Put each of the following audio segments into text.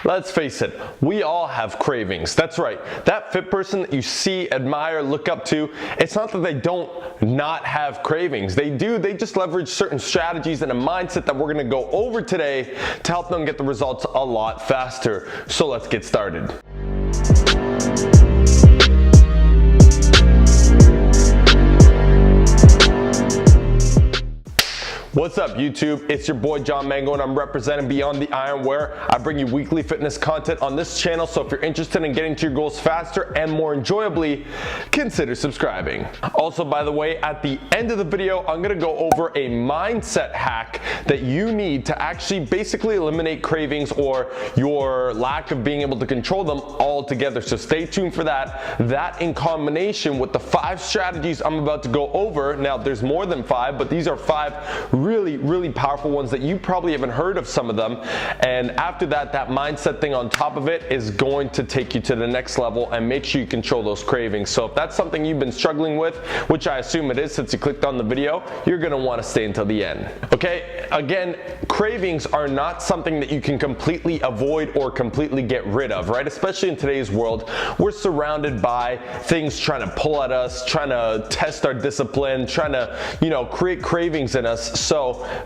Let's face it, we all have cravings. That's right. That fit person that you see, admire, look up to, it's not that they don't not have cravings. They do, they just leverage certain strategies and a mindset that we're gonna go over today to help them get the results a lot faster. So let's get started. What's up YouTube? It's your boy John Mango and I'm representing Beyond the Iron, where I bring you weekly fitness content on this channel. So if you're interested in getting to your goals faster and more enjoyably, consider subscribing. Also, by the way, at the end of the video, I'm gonna go over a mindset hack that you need to actually basically eliminate cravings or your lack of being able to control them altogether. So stay tuned for that. That in combination with the 5 strategies I'm about to go over. Now there's more than 5, but these are 5 really powerful ones that you probably haven't heard of some of them. And after that, that mindset thing on top of it is going to take you to the next level and make sure you control those cravings. So if that's something you've been struggling with, which I assume it is since you clicked on the video, you're gonna wanna stay until the end. Okay, again, cravings are not something that you can completely avoid or completely get rid of, right? Especially in today's world, we're surrounded by things trying to pull at us, trying to test our discipline, trying to, create cravings in us. So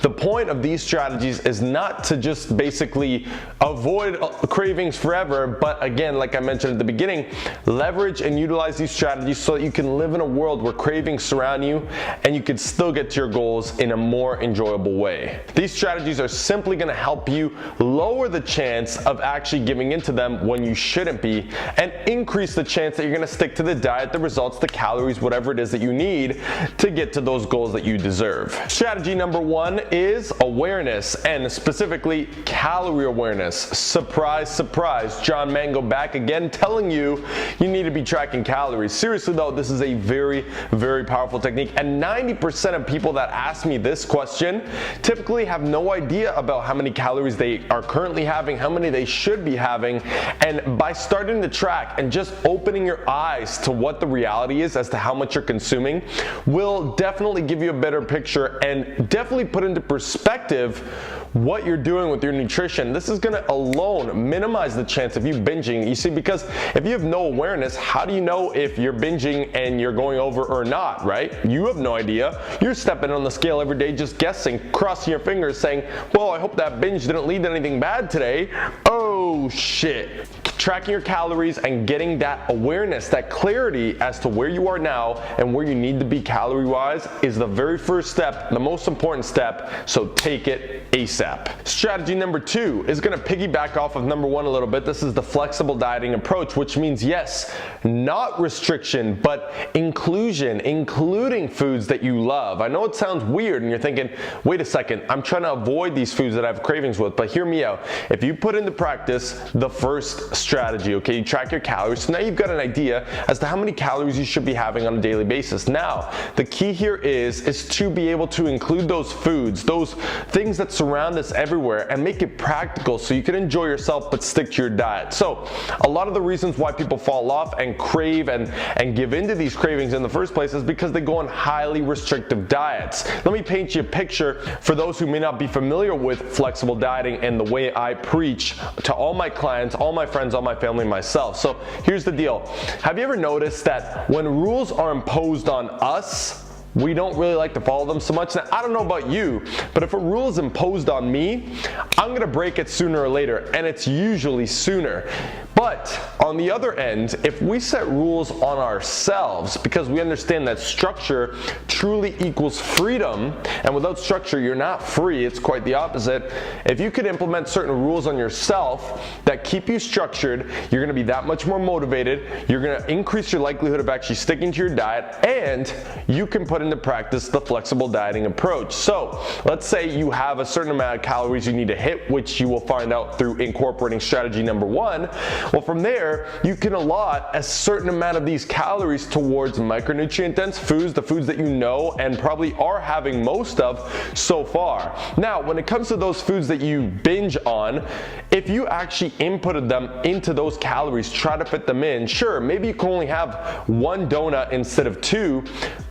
the point of these strategies is not to just basically avoid cravings forever, but again, like I mentioned at the beginning, leverage and utilize these strategies so that you can live in a world where cravings surround you and you can still get to your goals in a more enjoyable way. These strategies are simply going to help you lower the chance of actually giving into them when you shouldn't be, and increase the chance that you're going to stick to the diet, the results, the calories, whatever it is that you need to get to those goals that you deserve. Strategy number 1 is awareness, and specifically calorie awareness. Surprise, surprise, John Mango back again telling you you need to be tracking calories. Seriously though, this is a very powerful technique, and 90% of people that ask me this question typically have no idea about how many calories they are currently having, how many they should be having. And by starting to track and just opening your eyes to what the reality is as to how much you're consuming will definitely give you a better picture and definitely put into perspective what you're doing with your nutrition. This is gonna alone minimize the chance of you binging. You see, because if you have no awareness, how do you know if you're binging and you're going over or not, right? You have no idea. You're stepping on the scale every day just guessing, crossing your fingers saying, well, I hope that binge didn't lead to anything bad today. Oh shit. Tracking your calories and getting that awareness, that clarity as to where you are now and where you need to be calorie-wise is the very first step, the most important step, so take it ASAP. Strategy number 2 is gonna piggyback off of number 1 a little bit. This is the flexible dieting approach, which means yes, not restriction, but inclusion, including foods that you love. I know it sounds weird and you're thinking, wait a second, I'm trying to avoid these foods that I have cravings with, but hear me out. If you put into practice the first strategy, okay, you track your calories, so now you've got an idea as to how many calories you should be having on a daily basis. Now, the key here is to be able to include those foods, those things that surround us everywhere, and make it practical so you can enjoy yourself but stick to your diet. So a lot of the reasons why people fall off and crave and give into these cravings in the first place is because they go on highly restrictive diets. Let me paint you a picture for those who may not be familiar with flexible dieting and the way I preach to all my clients, all my friends, all my family, myself. So here's the deal. Have you ever noticed that when rules are imposed on us, we don't really like to follow them so much? Now, I don't know about you, but if a rule is imposed on me, I'm gonna break it sooner or later, and it's usually sooner. But on the other end, if we set rules on ourselves, because we understand that structure truly equals freedom, and without structure, you're not free, it's quite the opposite. If you could implement certain rules on yourself that keep you structured, you're gonna be that much more motivated, you're gonna increase your likelihood of actually sticking to your diet, and you can put into practice the flexible dieting approach. So let's say you have a certain amount of calories you need to hit, which you will find out through incorporating strategy number 1. Well, from there, you can allot a certain amount of these calories towards micronutrient dense foods, the foods that you know and probably are having most of so far. Now, when it comes to those foods that you binge on, if you actually inputted them into those calories, try to fit them in, sure, maybe you can only have 1 donut instead of 2,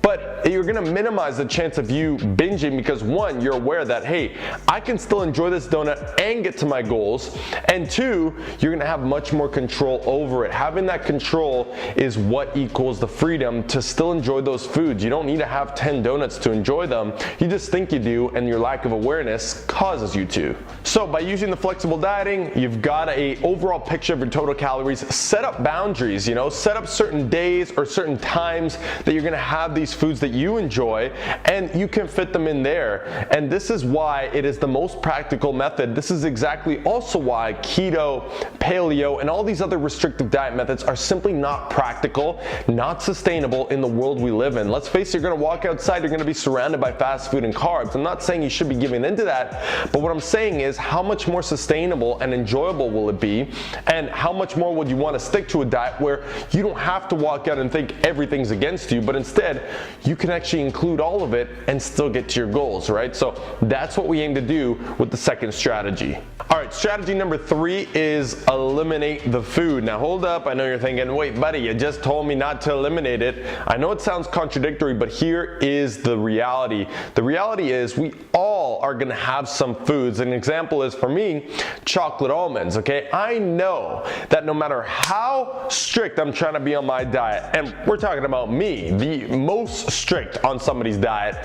but but you're gonna minimize the chance of you binging because one, you're aware that, hey, I can still enjoy this donut and get to my goals, and two, you're gonna have much more control over it. Having that control is what equals the freedom to still enjoy those foods. You don't need to have 10 donuts to enjoy them. You just think you do, and your lack of awareness causes you to. So by using the flexible dieting, you've got a overall picture of your total calories. Set up boundaries, set up certain days or certain times that you're gonna have these foods that you enjoy, and you can fit them in there. And this is why it is the most practical method. This is exactly also why keto, paleo, and all these other restrictive diet methods are simply not practical, not sustainable in the world we live in. Let's face it, you're gonna walk outside, you're gonna be surrounded by fast food and carbs. I'm not saying you should be giving into that, but what I'm saying is how much more sustainable and enjoyable will it be, and how much more would you wanna stick to a diet where you don't have to walk out and think everything's against you, but instead you can actually include all of it and still get to your goals, right? So that's what we aim to do with the second strategy. All right, strategy number 3 is eliminate the food. Now hold up, I know you're thinking, wait buddy, you just told me not to eliminate it. I know it sounds contradictory, but here is the reality. The reality is we all are gonna have some foods. An example is for me, chocolate almonds, okay? I know that no matter how strict I'm trying to be on my diet, and we're talking about me, the most strict on somebody's diet,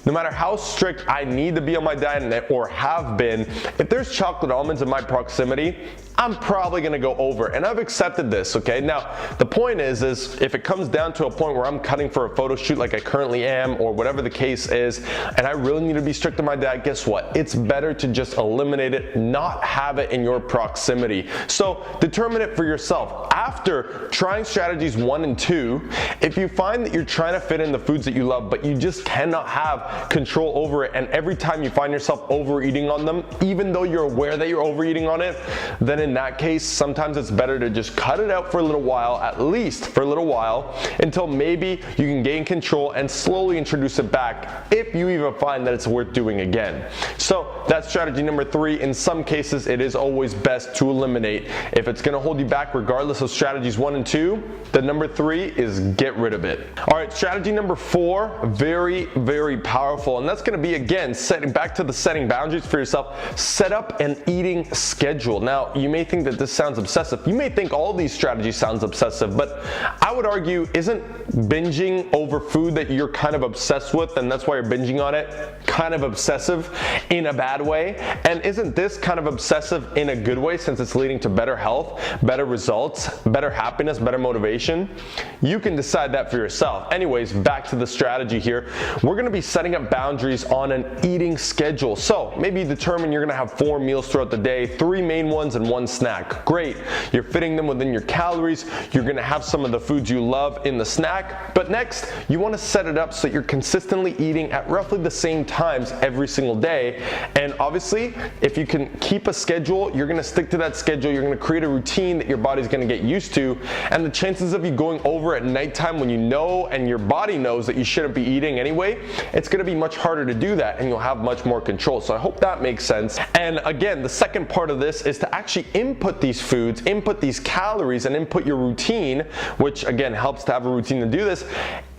no matter how strict I need to be on my diet or have been, if there's chocolate almonds in my proximity, I'm probably gonna go over, and I've accepted this, okay? Now, the point is if it comes down to a point where I'm cutting for a photo shoot like I currently am, or whatever the case is, and I really need to be strict on my diet, guess what? It's better to just eliminate it, not have it in your proximity. So determine it for yourself. After trying strategies 1 and 2, if you find that you're trying to fit in the foods that you love, but you just cannot have control over it, and every time you find yourself overeating on them, even though you're aware that you're overeating on it, then in that case, sometimes it's better to just cut it out for a little while, at least for a little while, until maybe you can gain control and slowly introduce it back, if you even find that it's worth doing again. So that's strategy number 3. In some cases, it is always best to eliminate. If it's gonna hold you back regardless of strategies 1 and 2, the number 3 is get rid of it. All right, strategy number 4, very, very powerful, and that's gonna be, again, setting back to the setting boundaries for yourself. Set up an eating schedule. Now, you may think that this sounds obsessive. You may think all these strategies sounds obsessive, but I would argue, isn't binging over food that you're kind of obsessed with, and that's why you're binging on it, kind of obsessive in a bad way? And isn't this kind of obsessive in a good way, since it's leading to better health, better results, better happiness, better motivation? You can decide that for yourself. Anyways, back to the strategy here. We're gonna be setting up boundaries on an eating schedule. So maybe you determine you're gonna have 4 meals throughout the day, 3 main ones and 1 snack. Great, you're fitting them within your calories. You're gonna have some of the foods you love in the snack, but next, you wanna set it up so you're consistently eating at roughly the same times every single day. And obviously, if you can keep a schedule, you're gonna stick to that schedule. You're gonna create a routine that your body's gonna get used to, and the chances of you going over at nighttime when you know and your body knows that you shouldn't be eating anyway, it's gonna be much harder to do that, and you'll have much more control. So I hope that makes sense. And again, the second part of this is to actually input these foods, input these calories, and input your routine, which again helps to have a routine to do this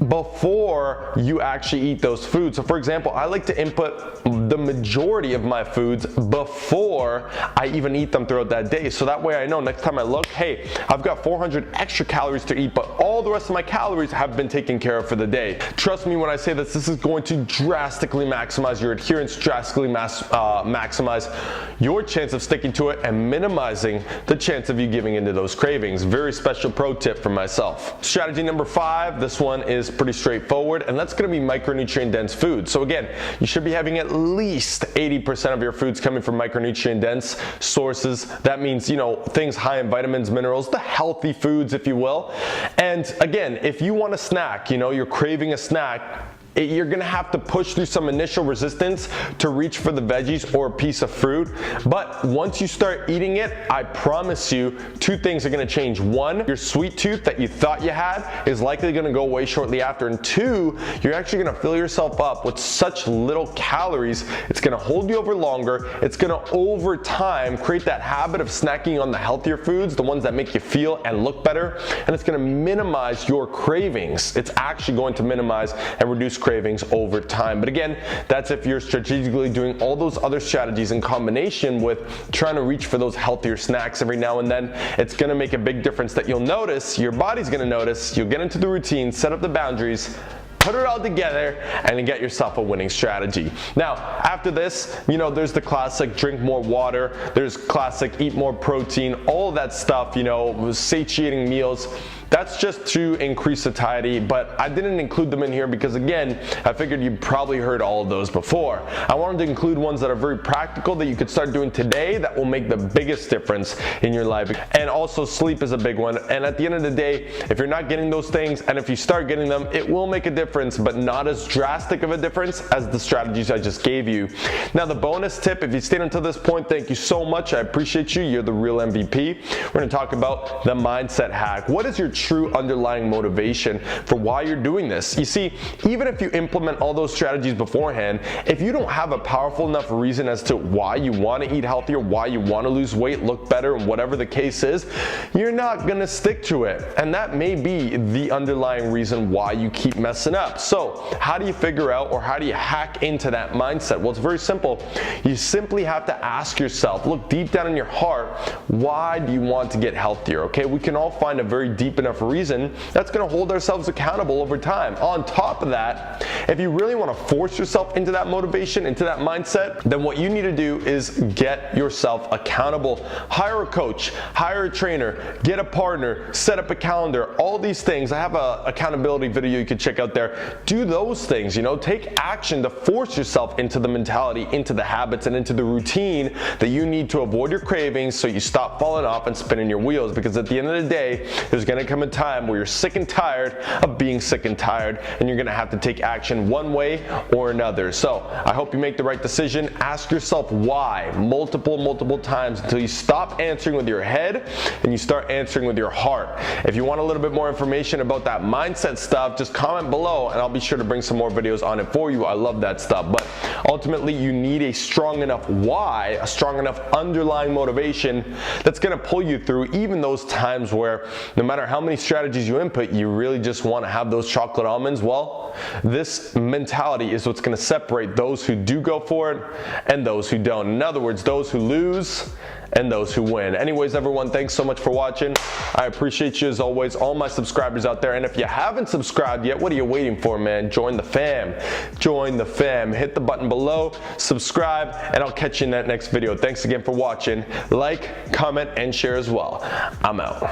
before you actually eat those foods. So for example, I like to input the majority of my foods before I even eat them throughout that day. So that way I know next time I look, hey, I've got 400 extra calories to eat, but all the rest of my calories have been taken care of for the day. Trust me when I say this is going to drastically maximize your adherence, drastically maximize your chance of sticking to it, and minimizing the chance of you giving into those cravings. Very special pro tip for myself. Strategy number 5, this one is pretty straightforward, and that's gonna be micronutrient dense foods. So again, you should be having at least 80% of your foods coming from micronutrient dense sources. That means, things high in vitamins, minerals, the healthy foods, if you will. And again, if you want a snack, you're craving a snack, you're gonna have to push through some initial resistance to reach for the veggies or a piece of fruit. But once you start eating it, I promise you, two things are gonna change. One, your sweet tooth that you thought you had is likely gonna go away shortly after. And two, you're actually gonna fill yourself up with such little calories, it's gonna hold you over longer. It's gonna, over time, create that habit of snacking on the healthier foods, the ones that make you feel and look better. And it's gonna minimize your cravings. It's actually going to minimize and reduce cravings over time. But again, that's if you're strategically doing all those other strategies in combination with trying to reach for those healthier snacks every now and then. It's gonna make a big difference that you'll notice, your body's gonna notice, you'll get into the routine, set up the boundaries, put it all together, and get yourself a winning strategy. Now, after this, there's the classic drink more water, there's classic eat more protein, all of that stuff, satiating meals. That's just to increase satiety, but I didn't include them in here because, again, I figured you probably heard all of those before. I wanted to include ones that are very practical that you could start doing today that will make the biggest difference in your life. And also, sleep is a big one. And at the end of the day, if you're not getting those things, and if you start getting them, it will make a difference, but not as drastic of a difference as the strategies I just gave you. Now, the bonus tip, if you stayed until this point, thank you so much. I appreciate you. You're the real MVP. We're going to talk about the mindset hack. What is your true underlying motivation for why you're doing this? You see, even if you implement all those strategies beforehand, if you don't have a powerful enough reason as to why you want to eat healthier, why you want to lose weight, look better, and whatever the case is, you're not going to stick to it. And that may be the underlying reason why you keep messing up. So how do you figure out, or how do you hack into that mindset? Well, it's very simple. You simply have to ask yourself, look deep down in your heart, why do you want to get healthier? Okay, we can all find a very deep enough reason that's going to hold ourselves accountable over time. On top of that, if you really want to force yourself into that motivation, into that mindset, then what you need to do is get yourself accountable. Hire a coach, hire a trainer, get a partner, set up a calendar, all these things. I have an accountability video you can check out there. Do those things, take action to force yourself into the mentality, into the habits, and into the routine that you need to avoid your cravings so you stop falling off and spinning your wheels. Because at the end of the day, there's going to come a time where you're sick and tired of being sick and tired, and you're going to have to take action one way or another. So I hope you make the right decision. Ask yourself why multiple times until you stop answering with your head and you start answering with your heart. If you want a little bit more information about that mindset stuff, just comment below and I'll be sure to bring some more videos on it for you. I love that stuff. But ultimately, you need a strong enough why, a strong enough underlying motivation that's going to pull you through even those times where no matter how many strategies you input, you really just want to have those chocolate almonds. Well, this mentality is what's going to separate those who do go for it and those who don't. In other words, those who lose and those who win. Anyways, everyone, thanks so much for watching. I appreciate you as always, all my subscribers out there. And if you haven't subscribed yet, what are you waiting for, man? Join the fam. Join the fam. Hit the button below, subscribe, and I'll catch you in that next video. Thanks again for watching. Like, comment, and share as well. I'm out.